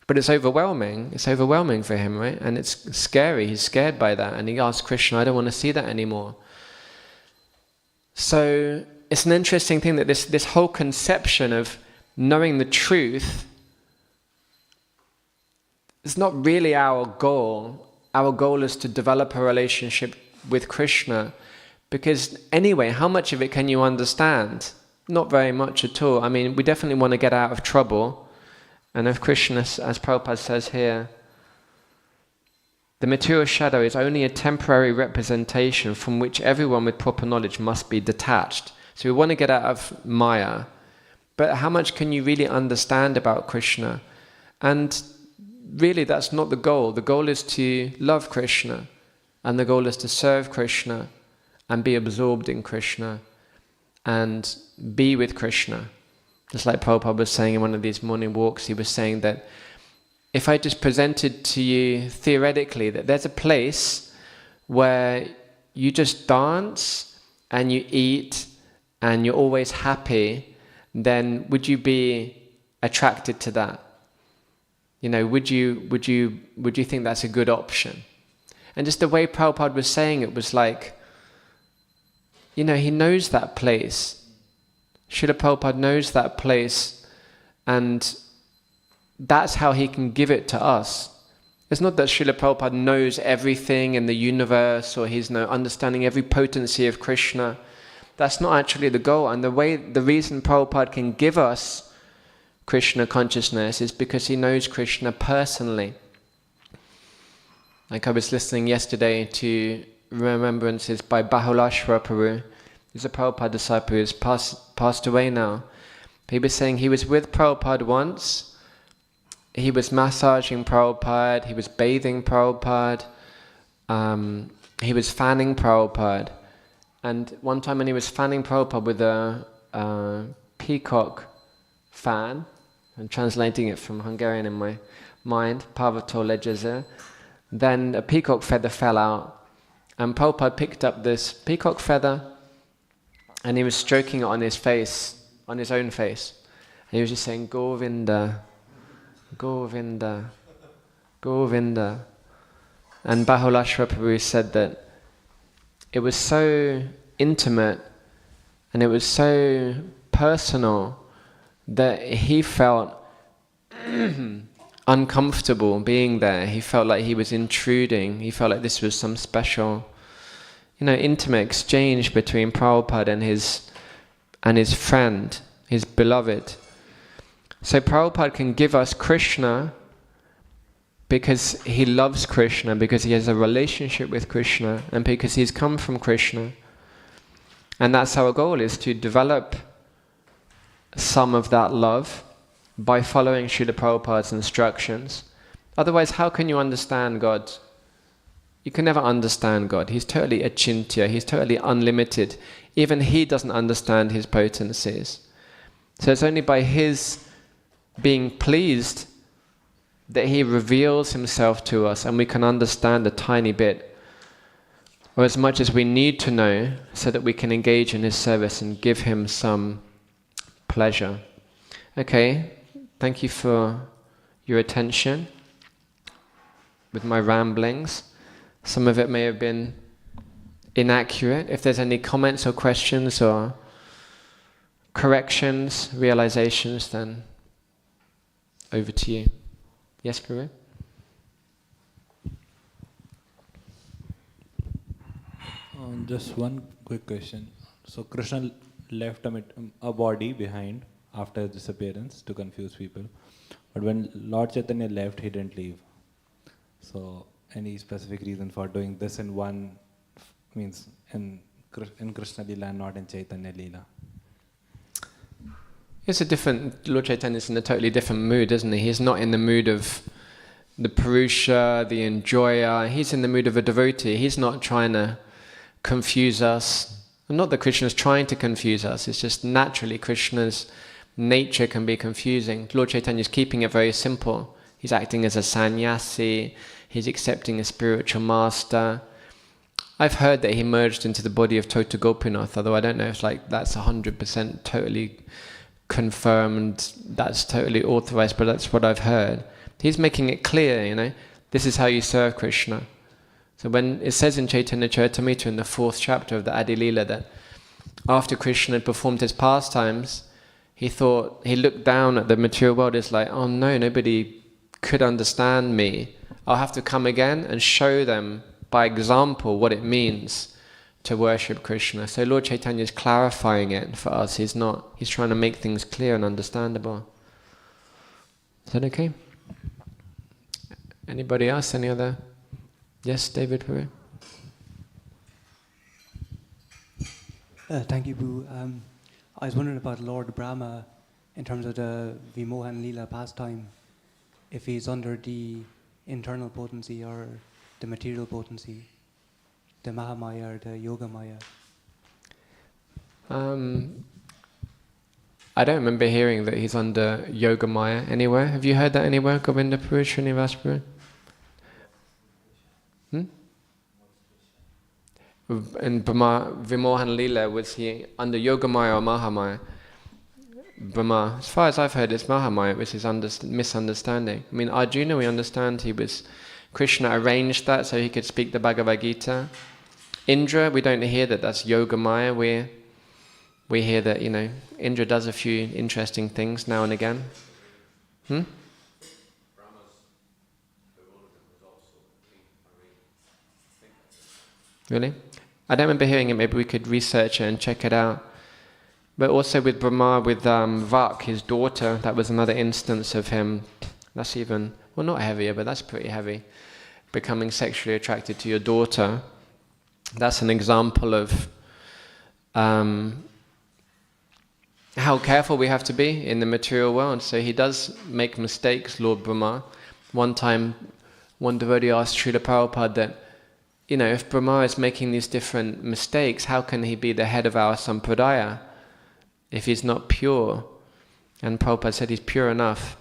but it's overwhelming. It's overwhelming for him, right? And it's scary. He's scared by that, and he asks Krishna, I don't want to see that anymore. So it's an interesting thing that this whole conception of knowing the truth is not really our goal. Our goal is to develop a relationship with Krishna. Because anyway, how much of it can you understand? Not very much at all. I mean, we definitely want to get out of trouble. And if Krishna, as Prabhupada says here, the material shadow is only a temporary representation from which everyone with proper knowledge must be detached. So we want to get out of Maya. But how much can you really understand about Krishna? And really, that's not the goal. The goal is to love Krishna. And the goal is to serve Krishna and be absorbed in Krishna and be with Krishna. Just like Prabhupada was saying in one of these morning walks, he was saying that if I just presented to you theoretically that there's a place where you just dance and you eat and you're always happy, then would you be attracted to that? You know, would you think that's a good option? And just the way Prabhupada was saying it was like, you know, he knows that place. Srila Prabhupada knows that place, and that's how he can give it to us. It's not that Srila Prabhupada knows everything in the universe, or he's understanding every potency of Krishna. That's not actually the goal. And the reason Prabhupada can give us Krishna consciousness is because he knows Krishna personally. Like I was listening yesterday to remembrances by Bahulashvara Prabhu. He's a Prabhupada disciple who's passed away now. He was saying he was with Prabhupada once. He was massaging Prabhupada. He was bathing Prabhupada. He was fanning Prabhupada. And one time when he was fanning Prabhupada with a peacock fan, I'm translating it from Hungarian in my mind, Parvato Lejaza. Then a peacock feather fell out, and Prabhupada picked up this peacock feather, and he was stroking it on his face, on his own face. And he was just saying, Govinda, Govinda, Govinda. And Bahulashra Prabhu said that it was so intimate and it was so personal that he felt uncomfortable being there. He felt like he was intruding. He felt like this was some special, intimate exchange between Prabhupada and his friend, his beloved. So Prabhupada can give us Krishna because he loves Krishna, because he has a relationship with Krishna, and because he's come from Krishna. And that's our goal, is to develop some of that love by following Srila Prabhupada's instructions. Otherwise, how can you understand God? You can never understand God. He's totally achintya, he's totally unlimited. Even he doesn't understand his potencies. So it's only by his being pleased that he reveals himself to us, and we can understand a tiny bit, or as much as we need to know, so that we can engage in his service and give him some pleasure. Okay, thank you for your attention with my ramblings. Some of it may have been inaccurate. If there's any comments or questions or corrections, realizations, then over to you. Yes, Guru? Just one quick question. So Krishna left a body behind after disappearance to confuse people. But when Lord Chaitanya left, he didn't leave. So any specific reason for doing this in one, means in Krishna Leela and not in Chaitanya Leela? It's a different, Lord Chaitanya's in a totally different mood, isn't he? He's not in the mood of the Purusha, the enjoyer. He's in the mood of a devotee. He's not trying to confuse us. Not that Krishna's trying to confuse us, it's just naturally Krishna's nature can be confusing. Lord Chaitanya's keeping it very simple. He's acting as a sannyasi, he's accepting a spiritual master. I've heard that he merged into the body of Tota Gopinath, although I don't know if that's 100% totally confirmed, that's totally authorized, but that's what I've heard. He's making it clear, this is how you serve Krishna. So when it says in Chaitanya Charitamrita in the 4th chapter of the Adi Leela that after Krishna had performed his pastimes, he looked down at the material world as like, oh no, nobody could understand me. I'll have to come again and show them by example what it means to worship Krishna. So Lord Chaitanya is clarifying it for us. He's trying to make things clear and understandable. Is that okay? Anybody else? Any other? Yes, David Puri? Thank you, Boo. I was wondering about Lord Brahma in terms of the Vimohan Leela pastime, if he's under the internal potency or the material potency, the Mahamaya or the Yoga Maya. I don't remember hearing that he's under Yoga Maya anywhere. Have you heard that anywhere, Govinda Puri, Srinivas Puri? In Brahma, Vimohan Leela, was he under Yoga Maya or Mahamaya? Brahma, as far as I've heard, it's Mahamaya, which is misunderstanding. I mean, Arjuna, we understand Krishna arranged that so he could speak the Bhagavad Gita. Indra, we don't hear that that's Yoga Maya. We hear that, Indra does a few interesting things now and again. Really? I don't remember hearing it. Maybe we could research it and check it out. But also with Brahma, with Vak, his daughter, that was another instance of him. That's even, well, not heavier, but that's pretty heavy. Becoming sexually attracted to your daughter. That's an example of how careful we have to be in the material world. So he does make mistakes, Lord Brahma. One time, one devotee asked Srila Prabhupada that, if Brahma is making these different mistakes, how can he be the head of our sampradaya if he's not pure? And Prabhupada said he's pure enough.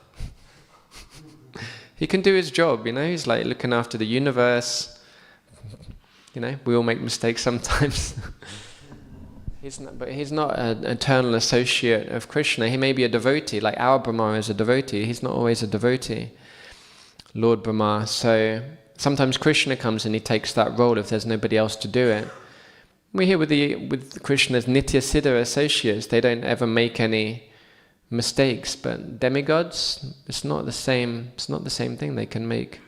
He can do his job, he's like looking after the universe. We all make mistakes sometimes. But he's not an eternal associate of Krishna. He may be a devotee, like our Brahma is a devotee. He's not always a devotee, Lord Brahma. So sometimes Krishna comes and he takes that role if there's nobody else to do it. We're here with Krishna's Nitya Siddha associates. They don't ever make any mistakes. But demigods, it's not the same. It's not the same thing. They can make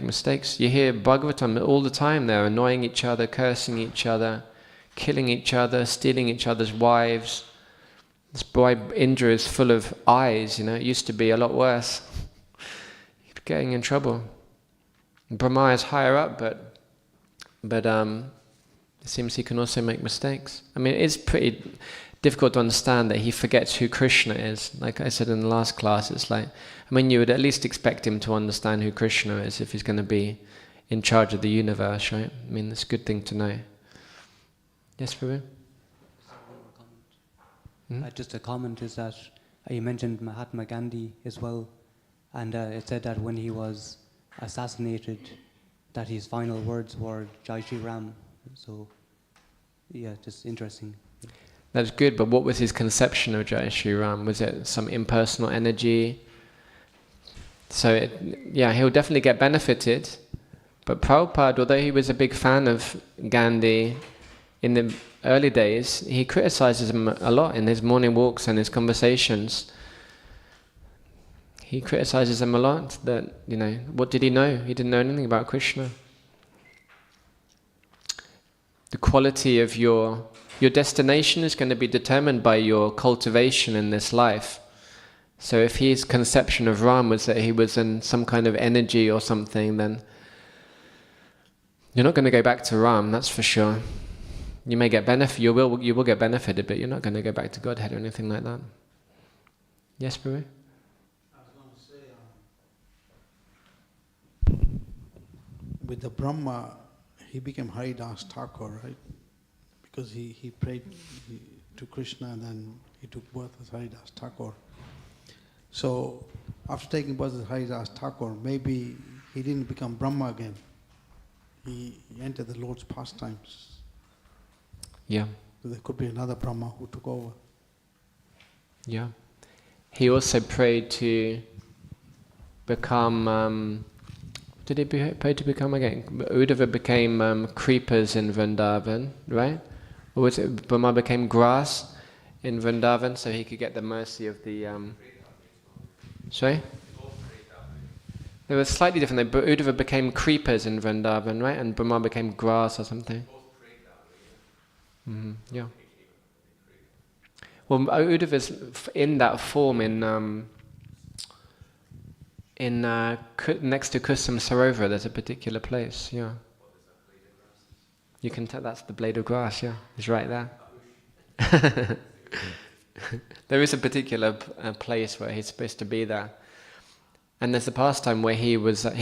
mistakes. You hear Bhagavatam all the time. They're annoying each other, cursing each other, killing each other, stealing each other's wives. This boy Indra is full of eyes. It used to be a lot worse. He's getting in trouble. Brahma is higher up, but it seems he can also make mistakes. I mean, it's pretty difficult to understand that he forgets who Krishna is. Like I said in the last class, it's like, you would at least expect him to understand who Krishna is if he's going to be in charge of the universe, right? I mean, it's a good thing to know. Yes, Prabhu? Just a comment is that you mentioned Mahatma Gandhi as well, and it said that when he was assassinated, that his final words were Jai Shri Ram. So, yeah, just interesting. That's good, but what was his conception of Jai Shri Ram? Was it some impersonal energy? So, he'll definitely get benefited. But Prabhupada, although he was a big fan of Gandhi in the early days, he criticizes him a lot in his morning walks and his conversations. He criticizes him a lot that, what did he know? He didn't know anything about Krishna. The quality of your destination is going to be determined by your cultivation in this life. So if his conception of Ram was that he was in some kind of energy or something, then you're not going to go back to Ram, that's for sure. You may get you will get benefited, but you're not going to go back to Godhead or anything like that. Yes, Prabhu? I was going to say, with the Brahma, he became Haridas Thakur, right? Because he prayed to Krishna and then he took birth as Haridas Thakur. So after taking birth as Haridas Thakur, maybe he didn't become Brahma again. He entered the Lord's pastimes. Yeah. So there could be another Brahma who took over. Yeah. He also prayed to become... did he pray to become again? Uddhava became creepers in Vrindavan, right? Or was it Brahma became grass in Vrindavan so he could get the mercy of the... Sorry? They were slightly different. Uddhava became creepers in Vrindavan, right? And Brahma became grass or something. Mm-hmm. Yeah. Well, Uddhava's in that form next to Kusum Sarovar. There's a particular place. Yeah. You can tell that's the blade of grass. Yeah, it's right there. There is a particular place where he's supposed to be there. And there's a pastime where he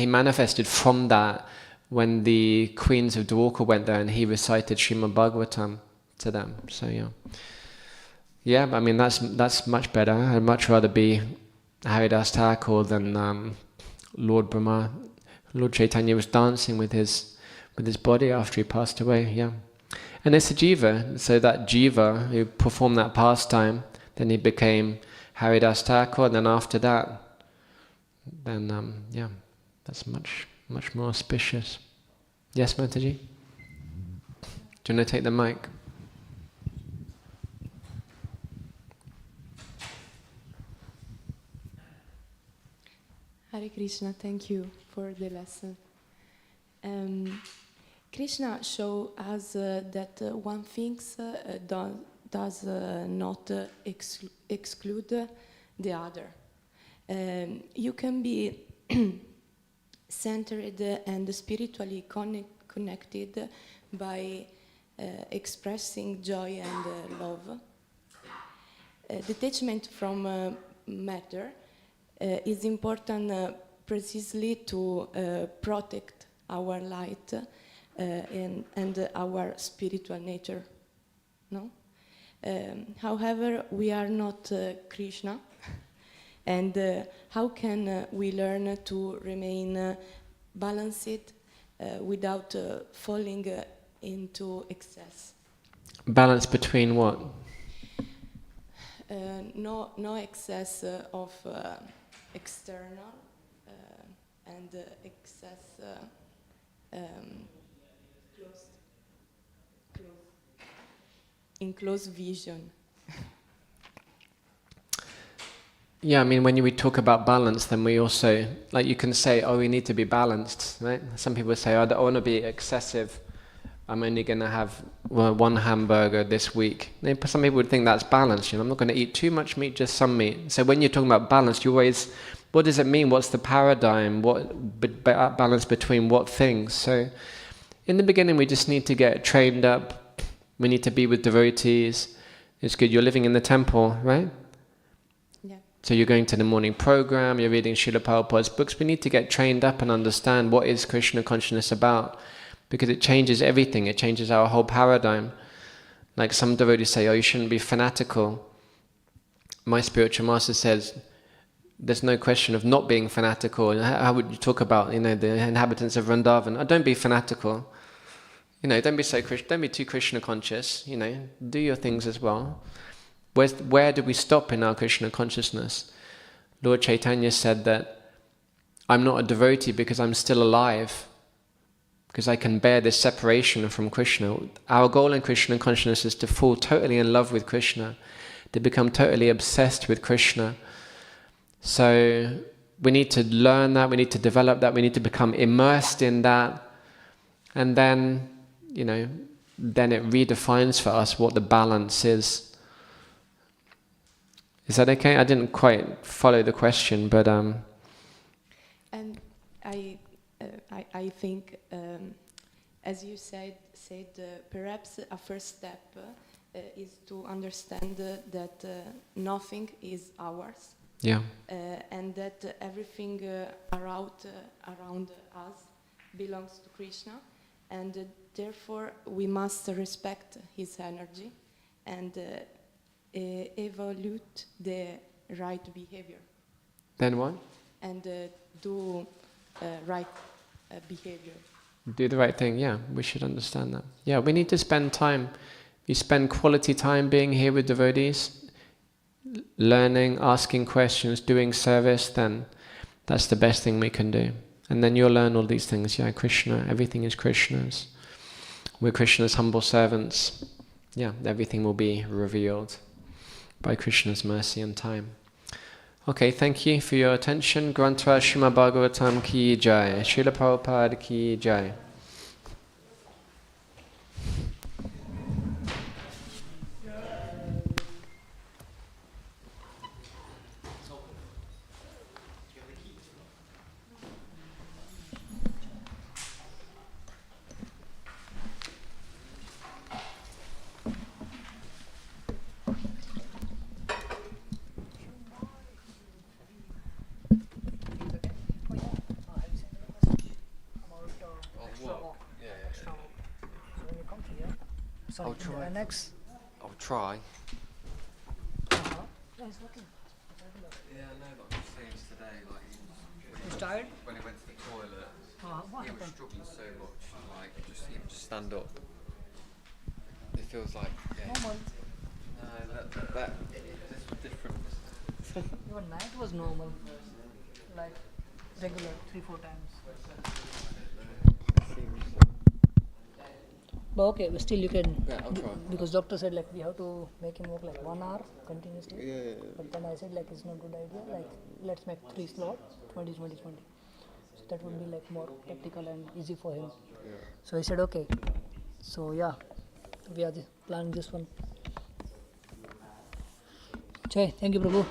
manifested from that when the queens of Dwarka went there and he recited Srimad Bhagavatam to them. So yeah, I mean that's much better. I'd much rather be Haridas Thakur than Lord Brahma. Lord Chaitanya was dancing with his body after he passed away. Yeah, and it's a jiva. So that jiva who performed that pastime, then he became Haridas Thakur, and then after that. Then, that's much more auspicious. Yes, Mataji? Do you want to take the mic? Hare Krishna, thank you for the lesson. Krishna showed us that one thing does not exclude the other. You can be centered and spiritually connected by expressing joy and love. Detachment from matter is important precisely to protect our light and our spiritual nature. No? However, we are not Krishna. And how can we learn to remain balanced without falling into excess? Balance between what? No excess of external and excess in close vision. Yeah, I mean, when we talk about balance, then we also, like you can say, oh, we need to be balanced, right? Some people say, oh, I don't want to be excessive. I'm only going to have one hamburger this week. Some people would think that's balance. I'm not going to eat too much meat, just some meat. So when you're talking about balance, you always, what does it mean? What's the paradigm? What balance between what things? So in the beginning, we just need to get trained up. We need to be with devotees. It's good. You're living in the temple, right? Yeah. So you're going to the morning program, you're reading Srila Prabhupada's books. We need to get trained up and understand what is Krishna consciousness about, because it changes everything. It changes our whole paradigm. Like some devotees say, oh, you shouldn't be fanatical. My spiritual master says, there's no question of not being fanatical. How would you talk about, the inhabitants of Vrindavan? Oh, don't be fanatical. Don't be too Krishna conscious. Do your things as well. Where do we stop in our Krishna consciousness? Lord Chaitanya said that I'm not a devotee because I'm still alive, because I can bear this separation from Krishna. Our goal in Krishna consciousness is to fall totally in love with Krishna, to become totally obsessed with Krishna. So we need to learn that, we need to develop that, we need to become immersed in that, and then, then it redefines for us what the balance is. Is that okay? I didn't quite follow the question, but And I think, as you said, perhaps a first step is to understand that nothing is ours. yeah. And that everything around us belongs to Krishna, and therefore we must respect his energy and evaluate the right behavior. Then what? And do right behavior. Do the right thing, yeah. We should understand that. Yeah, we need to spend time. You spend quality time being here with devotees, learning, asking questions, doing service, then that's the best thing we can do. And then you'll learn all these things. Yeah, Krishna, everything is Krishna's. We're Krishna's humble servants. Yeah, everything will be revealed by Krishna's mercy and time. Okay, thank you for your attention. Grantra Srimad Bhagavatam ki jai. Srila Prabhupada ki jai. I'll try. Next. I'll try. Yeah, it's working. Yeah, I know, but I'm saying today, He's tired? when he went to the toilet, What he was happened? struggling so much, just stand up. It feels like, Normal. no, this was different. Even night was normal. Like regular, 3-4 times. But okay, but still you can, Yeah, I'll try. because doctor said like we have to make him work like 1 hour continuously. Yeah. But then I said like it's not a good idea. Like let's make 3 slots, 20, 20, 20. So that would be like more practical and easy for him. Yeah. So I said okay. So yeah, we are planning this one. Jai, thank you, Prabhu.